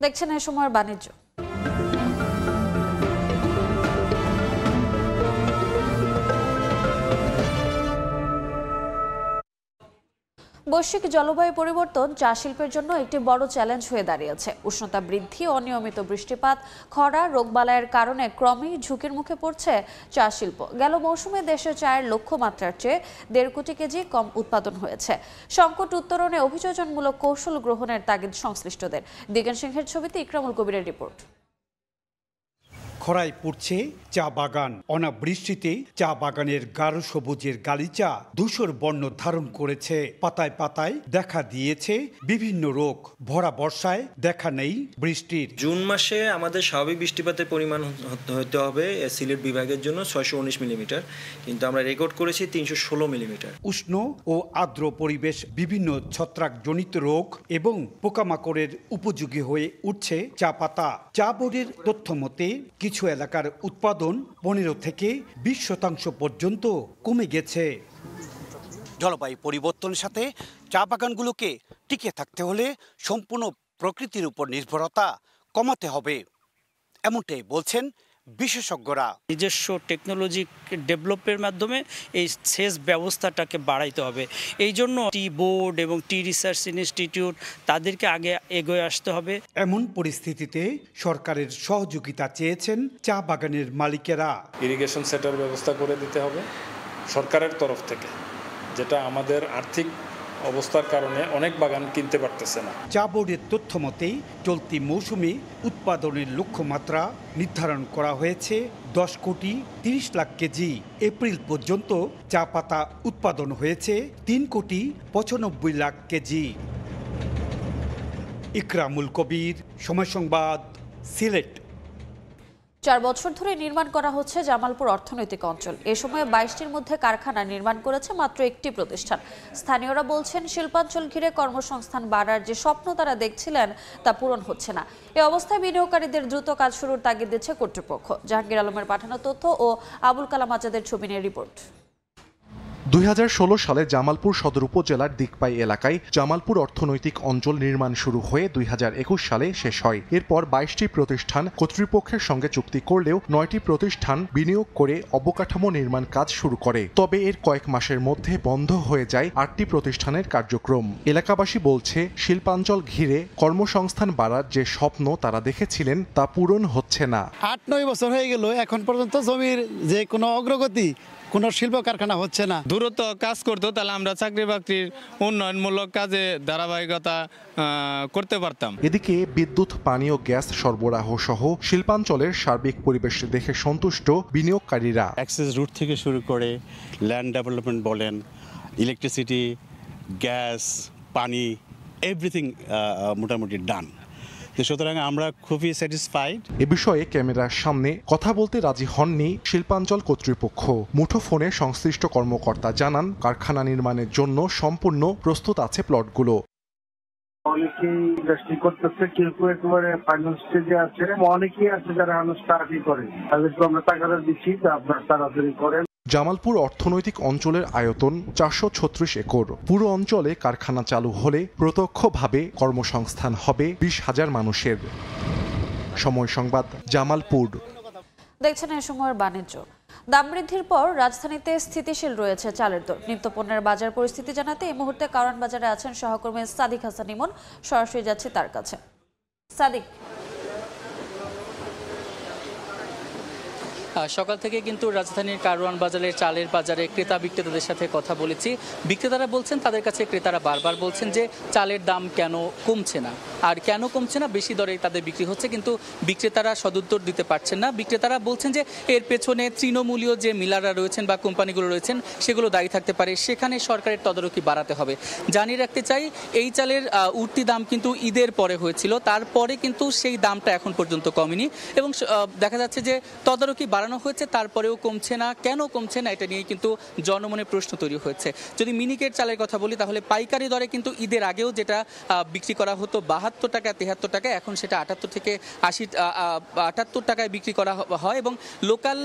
দেখছেন এই সময়ের বাণিজ্য। বৈশ্বিক জলবায়ু পরিবর্তন চা শিল্পের জন্য একটি বড় চ্যালেঞ্জ হয়ে দাঁড়িয়েছে। উষ্ণতা বৃদ্ধি, অনিয়মিত বৃষ্টিপাত, খরা, রোগবালাইয়ের কারণে ক্রমেই ঝুঁকির মুখে পড়ছে চা শিল্প। গেল মৌসুমে দেশে চায়ের লক্ষ্যমাত্রার চেয়ে 1.5 কোটি কেজি কম উৎপাদন হয়েছে। সংকট উত্তরণে অভিযোজনমূলক কৌশল গ্রহণের তাগিদ সংশ্লিষ্টদের। দিগেন সিংহের ছবিতে ইকরামুল কবিরের রিপোর্ট। খরায় পড়ছে চা বাগান, অনাবৃষ্টিতে চা বাগানের গাঢ় সবুজের গালিচা ধূসর বর্ণ ধারণ করেছে। পাতায় পাতায় দেখা দিয়েছে বিভিন্ন রোগ। ভরা বর্ষায় দেখা নেই বৃষ্টির। জুন মাসে আমাদের স্বাভাবিক বৃষ্টিপাতের পরিমাণ হতে হবে সিলেট বিভাগের জন্য 619 মিলিমিটার, কিন্তু আমরা রেকর্ড করেছি 316 মিলিমিটার। উষ্ণ ও আর্দ্র পরিবেশ বিভিন্ন ছত্রাকজনিত রোগ এবং পোকামাকড়ের উপযোগী হয়ে উঠছে চা পাতা। চা বোর্ডের তথ্য মতে কিছু এলাকার উৎপাদন 15 থেকে 20% পর্যন্ত কমে গেছে। জলবায়ু পরিবর্তনের সাথে চা বাগানগুলোকে টিকে থাকতে হলে সম্পূর্ণ প্রকৃতির উপর নির্ভরতা কমাতে হবে, এমনটাই বলছেন বিশেষজ্ঞরা। নিজস্ব টেকনোলজি ডেভেলপের মাধ্যমে এই সেচ ব্যবস্থাটাকে বাড়াইতে হবে। এই জন্য টি বোর্ড এবং টি রিসার্চ ইনস্টিটিউট তাদেরকে আগে এগিয়ে আসতে হবে। এমন পরিস্থিতিতে সরকারের সহযোগিতা চেয়েছেন চা বাগানের মালিকেরা। ইরিগেশন সেটার ব্যবস্থা করে দিতে হবে সরকারের তরফ থেকে, যেটা আমাদের আর্থিক অবস্থার কারণে অনেক বাগান কিনতে পারতেছে না। চা বোর্ডের তথ্য মতেই চলতি মৌসুমে উৎপাদনের লক্ষ্যমাত্রা নির্ধারণ করা হয়েছে 10 কোটি 30 লাখ কেজি। এপ্রিল পর্যন্ত চা পাতা উৎপাদন হয়েছে 3 কোটি 95 লাখ কেজি। ইকরামুল কবির, সময় সংবাদ, সিলেট। 4 বছর ধরে নির্মাণ করা হচ্ছে জামালপুর অর্থনৈতিক অঞ্চল। এ সময় 22টির মধ্যে কারখানা নির্মাণ করেছে মাত্র একটি প্রতিষ্ঠান। স্থানীয়রা বলছেন, শিল্পাঞ্চল ঘিরে কর্মসংস্থান বাড়ার যে স্বপ্ন তারা দেখছিলেন তা পূরণ হচ্ছে না। এ অবস্থায় বিনিয়োগকারীদের দ্রুত কাজ শুরুর তাগিদ দিচ্ছে কর্তৃপক্ষ। জাহাঙ্গীর আলমের পাঠানো তথ্য ও আবুল কালাম আজাদের ছবি নিয়ে রিপোর্ট। 2016 সালে জামালপুর সদর উপজেলার দিকপাই এলাকায় জামালপুর অর্থনৈতিক অঞ্চল নির্মাণ শুরু হয়ে 2021 সালে শেষ হয়। এরপর 22টি প্রতিষ্ঠান কর্তৃপক্ষের সঙ্গে চুক্তি করলেও 9টি প্রতিষ্ঠান বিনিয়োগ করে অবকাঠামো নির্মাণ কাজ শুরু করে। তবে এর কয়েক মাসের মধ্যে বন্ধ হয়ে যায় 8টি প্রতিষ্ঠানের কার্যক্রম। এলাকাবাসী বলছে, শিল্পাঞ্চল ঘিরে কর্মসংস্থান বাড়ার যে স্বপ্ন তারা দেখেছিলেন তা পূরণ হচ্ছে না। 8-9 বছর হয়ে গেল, এখন পর্যন্ত জমির যে কোনো অগ্রগতি, কোনো শিল্প কারখানা হচ্ছে না। দ্রুত কাজ করতো, তাহলে আমরা চাকরি বাকরির উন্নয়নমূলক কাজে ধারাবাহিকতা করতে পারতাম। এদিকে বিদ্যুৎ, পানি ও গ্যাস সরবরাহ সহ শিল্পাঞ্চলের সার্বিক পরিবেশ দেখে সন্তুষ্ট বিনিয়োগকারীরা। অ্যাক্সেস রুট থেকে শুরু করে ল্যান্ড ডেভেলপমেন্ট বলেন, ইলেকট্রিসিটি, গ্যাস, পানি, এভরিথিং মোটামুটি ডান। সুতরাং আমরা খুবই স্যাটিসফাইড। এ বিষয়ে ক্যামেরার সামনে কথা বলতে রাজি হননি শিল্পাঞ্চল কর্তৃপক্ষ। মুঠোফোনে সংশ্লিষ্ট কর্মকর্তা জানান, কারখানা নির্মাণের জন্য সম্পূর্ণ প্রস্তুত আছে প্লটগুলো। অনেকেই ইন্ডাস্ট্রি করতেছে, কেউ কেউ একেবারে ফাইনাল স্টেজে আছে, অনেকেই আছে যারা স্টার্টই করে। তাদেরকে আমরা টাকাটা দিচ্ছি, আপনার তাড়াতাড়ি করেন। জামালপুর অর্থনৈতিক অঞ্চলের আয়তন 436 একর। পুরো অঞ্চলে কারখানা চালু হলে প্রত্যক্ষভাবে কর্মসংস্থান হবে 20,000 মানুষের। সময় সংবাদ, জামালপুর। দেখছেন এই সময়ের বাণিজ্য। দাম বৃদ্ধির পর রাজধানীতে স্থিতিশীল রয়েছে চালের দর। নিত্যপণ্যের বাজার পরিস্থিতি জানাতে এই মুহূর্তে কারণ বাজারে আছেন সহকর্মী সাদিক হাসান ইমন। সরাসরি যাচ্ছে তার কাছে। সাদিক, সকাল থেকে কিন্তু রাজধানীর কারওয়ান বাজারের চালের বাজারে ক্রেতা বিক্রেতাদের সাথে কথা বলেছি। বিক্রেতারা বলছেন, তাদের কাছে ক্রেতারা বারবার বলছেন যে চালের দাম কেন কমছে না, আর কেন কমছে না, বেশি দরে তাদের বিক্রি হচ্ছে, কিন্তু বিক্রেতারা সদুত্তর দিতে পারছেন না। বিক্রেতারা বলছেন যে এর পেছনে তৃণমূলীয় যে মিলাররা রয়েছেন বা কোম্পানিগুলো রয়েছেন সেগুলো দায়ী থাকতে পারে, সেখানে সরকারের তদারকি বাড়াতে হবে। জানিয়ে রাখতে চাই, এই চালের উঠতি দাম কিন্তু ঈদের পরে হয়েছিল, তারপরে কিন্তু সেই দামটা এখন পর্যন্ত কমেনি এবং দেখা যাচ্ছে যে তদারকি বাড়ানো হয়েছে, তারপরেও কমছে না। কেন কমছে না, এটা নিয়ে কিন্তু জনমনে প্রশ্ন তৈরি হয়েছে। যদি মিনিকেট চালের কথা বলি, তাহলে পাইকারি দরে কিন্তু ঈদের আগেও যেটা বিক্রি করা হতো 72 টাকা 73 টাকা, এখন সেটা 78 থেকে 78 টাকায় বিক্রি করা হয় এবং লোকাল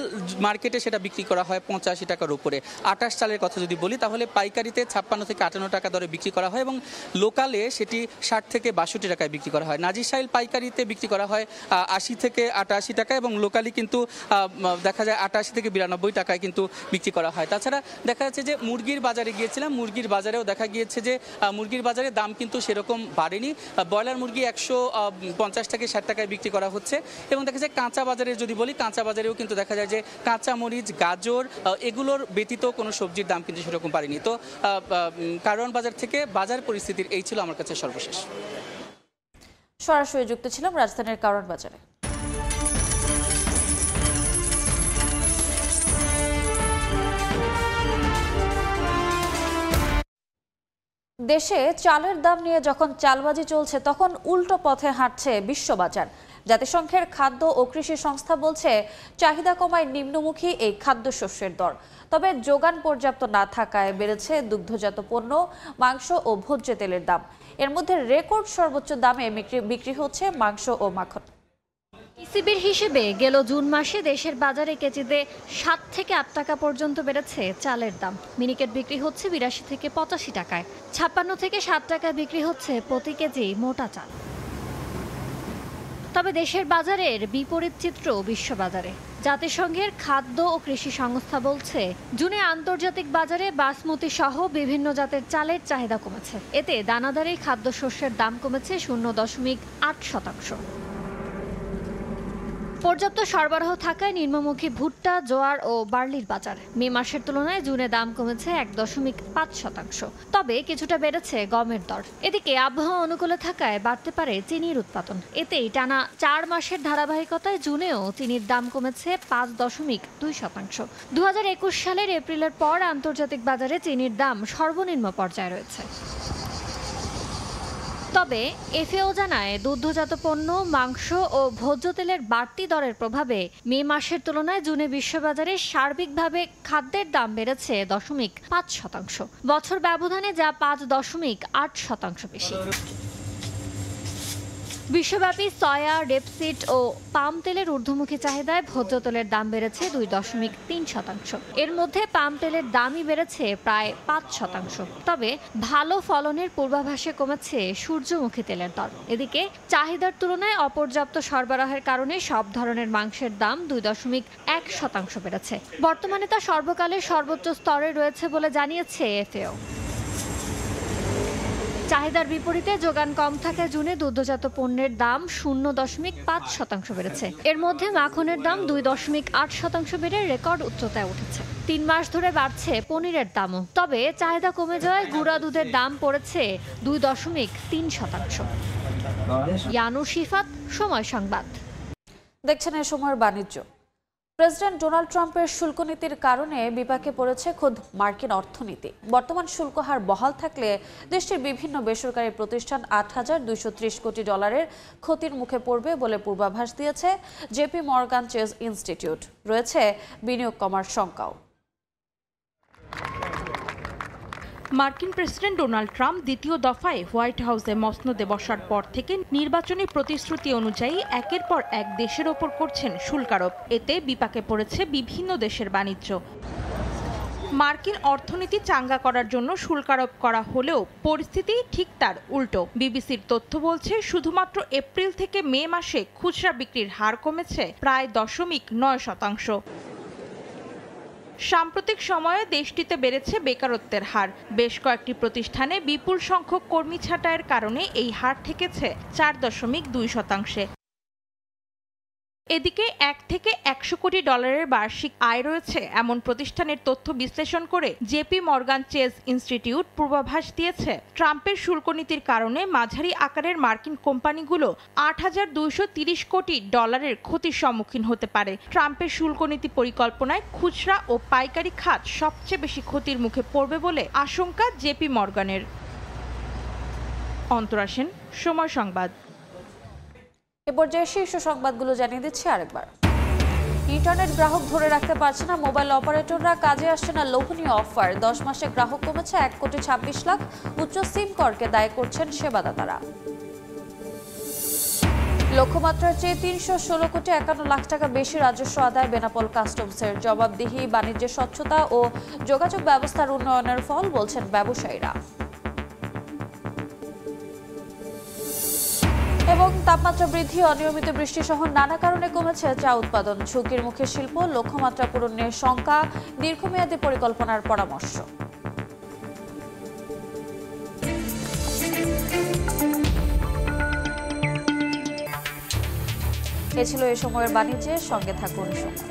মার্কেটে সেটা বিক্রি করা হয় 85 টাকার উপরে। 28 চালের কথা যদি বলি, তাহলে পাইকারিতে 56 থেকে 58 টাকা দরে বিক্রি করা হয় এবং লোকালে সেটি 60 থেকে 62 টাকায় বিক্রি করা হয়। নাজিরশাইল পাইকারিতে বিক্রি করা হয় 80 থেকে 88 টাকা এবং লোকালি কিন্তু দেখা যায় 88 থেকে 92 টাকায় কিন্তু বিক্রি করা হয়। তাছাড়া দেখা যাচ্ছে যে মুরগির বাজারে গিয়েছিলাম, মুরগির বাজারেও দেখা গিয়েছে যে মুরগির বাজারে দাম কিন্তু সেরকম বাড়েনি। ব্রয়লার মুরগি 150 থেকে 60 টাকায় বিক্রি করা হচ্ছে এবং দেখা যায় কাঁচা বাজারে যদি বলি, কাঁচা বাজারেও কিন্তু দেখা যায় যে কাঁচা মরিচ, গাজর এগুলোর ব্যতীত কোনো সবজির দাম কিন্তু সেরকম বাড়েনি। তো কারওয়ান বাজার থেকে বাজার পরিস্থিতির এই ছিল আমার কাছে সর্বশেষ। সরাসরি যুক্ত ছিলাম রাজধানীর কারওয়ান বাজারে। দেশে চালের দাম নিয়ে যখন চালবাজি চলছে, তখন উল্টো পথে হাঁটছে বিশ্ববাজার। জাতিসংঘের খাদ্য ও কৃষি সংস্থা বলছে, চাহিদা কমায় নিম্নমুখী এই খাদ্যশস্যের দর। তবে যোগান পর্যাপ্ত না থাকায় বেড়েছে দুগ্ধজাত পণ্য, মাংস ও ভোজ্য তেলের দাম। এর মধ্যে রেকর্ড সর্বোচ্চ দামে বিক্রি হচ্ছে মাংস ও মাখন। ইসিবির হিসেবে গেল জুন মাসে দেশের বাজারে কেজিতে 7 থেকে 8 টাকা পর্যন্ত বেড়েছে চালের দাম। মিনিকেট বিক্রি হচ্ছে 82 থেকে 85 টাকায়, 56 থেকে 60 টাকায় বিক্রি হচ্ছে প্রতি কেজি মোটা চাল। তবে দেশের বাজারের বিপরীত চিত্র বিশ্ববাজারে। জাতিসংঘের খাদ্য ও কৃষি সংস্থা বলছে, জুনে আন্তর্জাতিক বাজারে বাসমতি সহ বিভিন্ন জাতের চালের চাহিদা কমেছে। এতে দানাদারি খাদ্যশস্যের দাম কমেছে 0.8%। পর্যাপ্ত সরবরাহ থাকায় নিম্নমুখী ভুট্টা, জোয়ার ও বার্লির বাজার মে মাসের তুলনায় জুনে দাম কমেছে 1.5%। তবে কিছুটা বেড়েছে গমের দর। এদিকে আবহাওয়া অনুকূলে থাকায় বাড়তে পারে চিনির উৎপাদন। এতেই টানা 4 মাসের ধারাবাহিকতায় জুনেও চিনির দাম কমেছে 5.2%। 2021 সালের এপ্রিলের পর আন্তর্জাতিক বাজারে চিনির দাম সর্বনিম্ন পর্যায়ে রয়েছে। তবে এফএও জানায়, দুগ্ধজাত পণ্য, মাংস ও ভোজ্য তেলের বাড়তি দরের প্রভাবে মে মাসের তুলনায় জুনে বিশ্ববাজারে সার্বিকভাবে খাদ্যের দাম বেড়েছে 0.5%। বছর ব্যবধানে যা 5.8% বেশি। বিশ্বব্যাপী সয়া, রেপসিড ও পাম তেলের ঊর্ধ্বমুখী চাহিদায় ভোজ্য তেলের দাম বেড়েছে 2.3%। এর মধ্যে পাম তেলের দামই বেড়েছে প্রায় 5%। তবে ভালো ফলনের পূর্বাভাসে কমেছে সূর্যমুখী তেলের দর। এদিকে চাহিদার তুলনায় অপর্যাপ্ত সরবরাহের কারণে সব ধরনের মাংসের দাম 2.1% বেড়েছে। বর্তমানে তা সর্বকালের সর্বোচ্চ স্তরে রয়েছে বলে জানিয়েছে এফএও। চাহিদার বিপরীতে যোগান কম থাকায় জুনে দুগ্ধজাত পণ্যের দাম 0.5% বেড়েছে। এর মধ্যে মাখনের দাম 2.8% বেড়ে রেকর্ড উচ্চতায় উঠেছে। 3 মাস ধরে বাড়ছে পনিরের দামও। তবে চাহিদা কমে যাওয়ায় গুঁড়া দুধের দাম পড়েছে 2.3%। ইয়ানুর শিফাত, সময় সংবাদ। দেখছেন এই সময়ের বাণিজ্য। প্রেসিডেন্ট ডোনাল্ড ট্রাম্পের শুল্ক নীতির কারণে বিপাকে পড়েছে খোদ মার্কিন অর্থনীতি। বর্তমান শুল্ক হার বহাল থাকলে দেশটির বিভিন্ন বেসরকারি প্রতিষ্ঠান $8,230 কোটি ক্ষতির মুখে পড়বে বলে পূর্বাভাস দিয়েছে জেপি মর্গান চেজ ইনস্টিটিউট। রয়েছে বিনিয়োগ কমার শঙ্কাও। মার্কিন প্রেসিডেন্ট ডোনাল্ড ট্রাম্প দ্বিতীয় দফায় হোয়াইট হাউসে মসনদে বসার পর থেকে নির্বাচনী প্রতিশ্রুতি অনুযায়ী একের পর এক দেশের ওপর করছেন শুল্কারোপ। এতে বিপাকে পড়েছে বিভিন্ন দেশের বাণিজ্য। মার্কিন অর্থনীতি চাঙ্গা করার জন্য শুল্কারোপ করা হলেও পরিস্থিতি ঠিক তার উল্টো। বিবিসির তথ্য বলছে, শুধুমাত্র এপ্রিল থেকে মে মাসে খুচরা বিক্রির হার কমেছে প্রায় 0.9%। সাম্প্রতিক সময়ে দেশটিতে বেড়েছে বেকারত্বের হার। বেশ কয়েকটি প্রতিষ্ঠানে বিপুল সংখ্যক কর্মী ছাঁটাইয়ের কারণে এই হার ঠেকেছে 4.2%। এদিকে 1 থেকে 100 কোটি ডলারের বার্ষিক আয় রয়েছে এমন প্রতিষ্ঠানের তথ্য বিশ্লেষণ করে জেপি মর্গান চেজ ইনস্টিটিউট পূর্বাভাস দিয়েছে, ট্রাম্পের শুল্ক নীতির কারণে মাঝারি আকারের মার্কিন কোম্পানিগুলো $8,230 কোটি ক্ষতির সম্মুখীন হতে পারে। ট্রাম্পের শুল্ক নীতি পরিকল্পনায় খুচরা ও পাইকারি খাত সবচেয়ে বেশি ক্ষতির মুখে পড়বে বলে আশঙ্কা জেপি মর্গানের। অন্তরা সেন, সময় সংবাদ। এ পর্যায়ে শীর্ষ সংবাদগুলো জানিয়ে দিচ্ছি আরেকবার। ইন্টারনেট গ্রাহক ধরে রাখতে পারছে না মোবাইল অপারেটররা, কাজে আসছে না লোভনীয় অফার। 10 মাসে গ্রাহক কমেছে 1,26,00,000। উচ্চ সিম করকে দায়ী করছেন সেবাদাতারা। লক্ষ্যমাত্রার চেয়ে 316,51,00,000 টাকা বেশি রাজস্ব আদায় বেনাপোল কাস্টমসের। জবাবদিহি, বাণিজ্যের স্বচ্ছতা ও যোগাযোগ ব্যবস্থার উন্নয়নের ফল বলছেন ব্যবসায়ীরা। এবং তাপমাত্রা বৃদ্ধি, অনিয়মিত বৃষ্টি সহ নানা কারণে কমেছে চা উৎপাদন। ঝুঁকির মুখে শিল্প, লক্ষ্যমাত্রা পূরণের শঙ্কা, দীর্ঘমেয়াদী পরিকল্পনার পরামর্শ। এ ছিল এই সময়ের বাণিজ্যের সঙ্গে থাকুন সময়।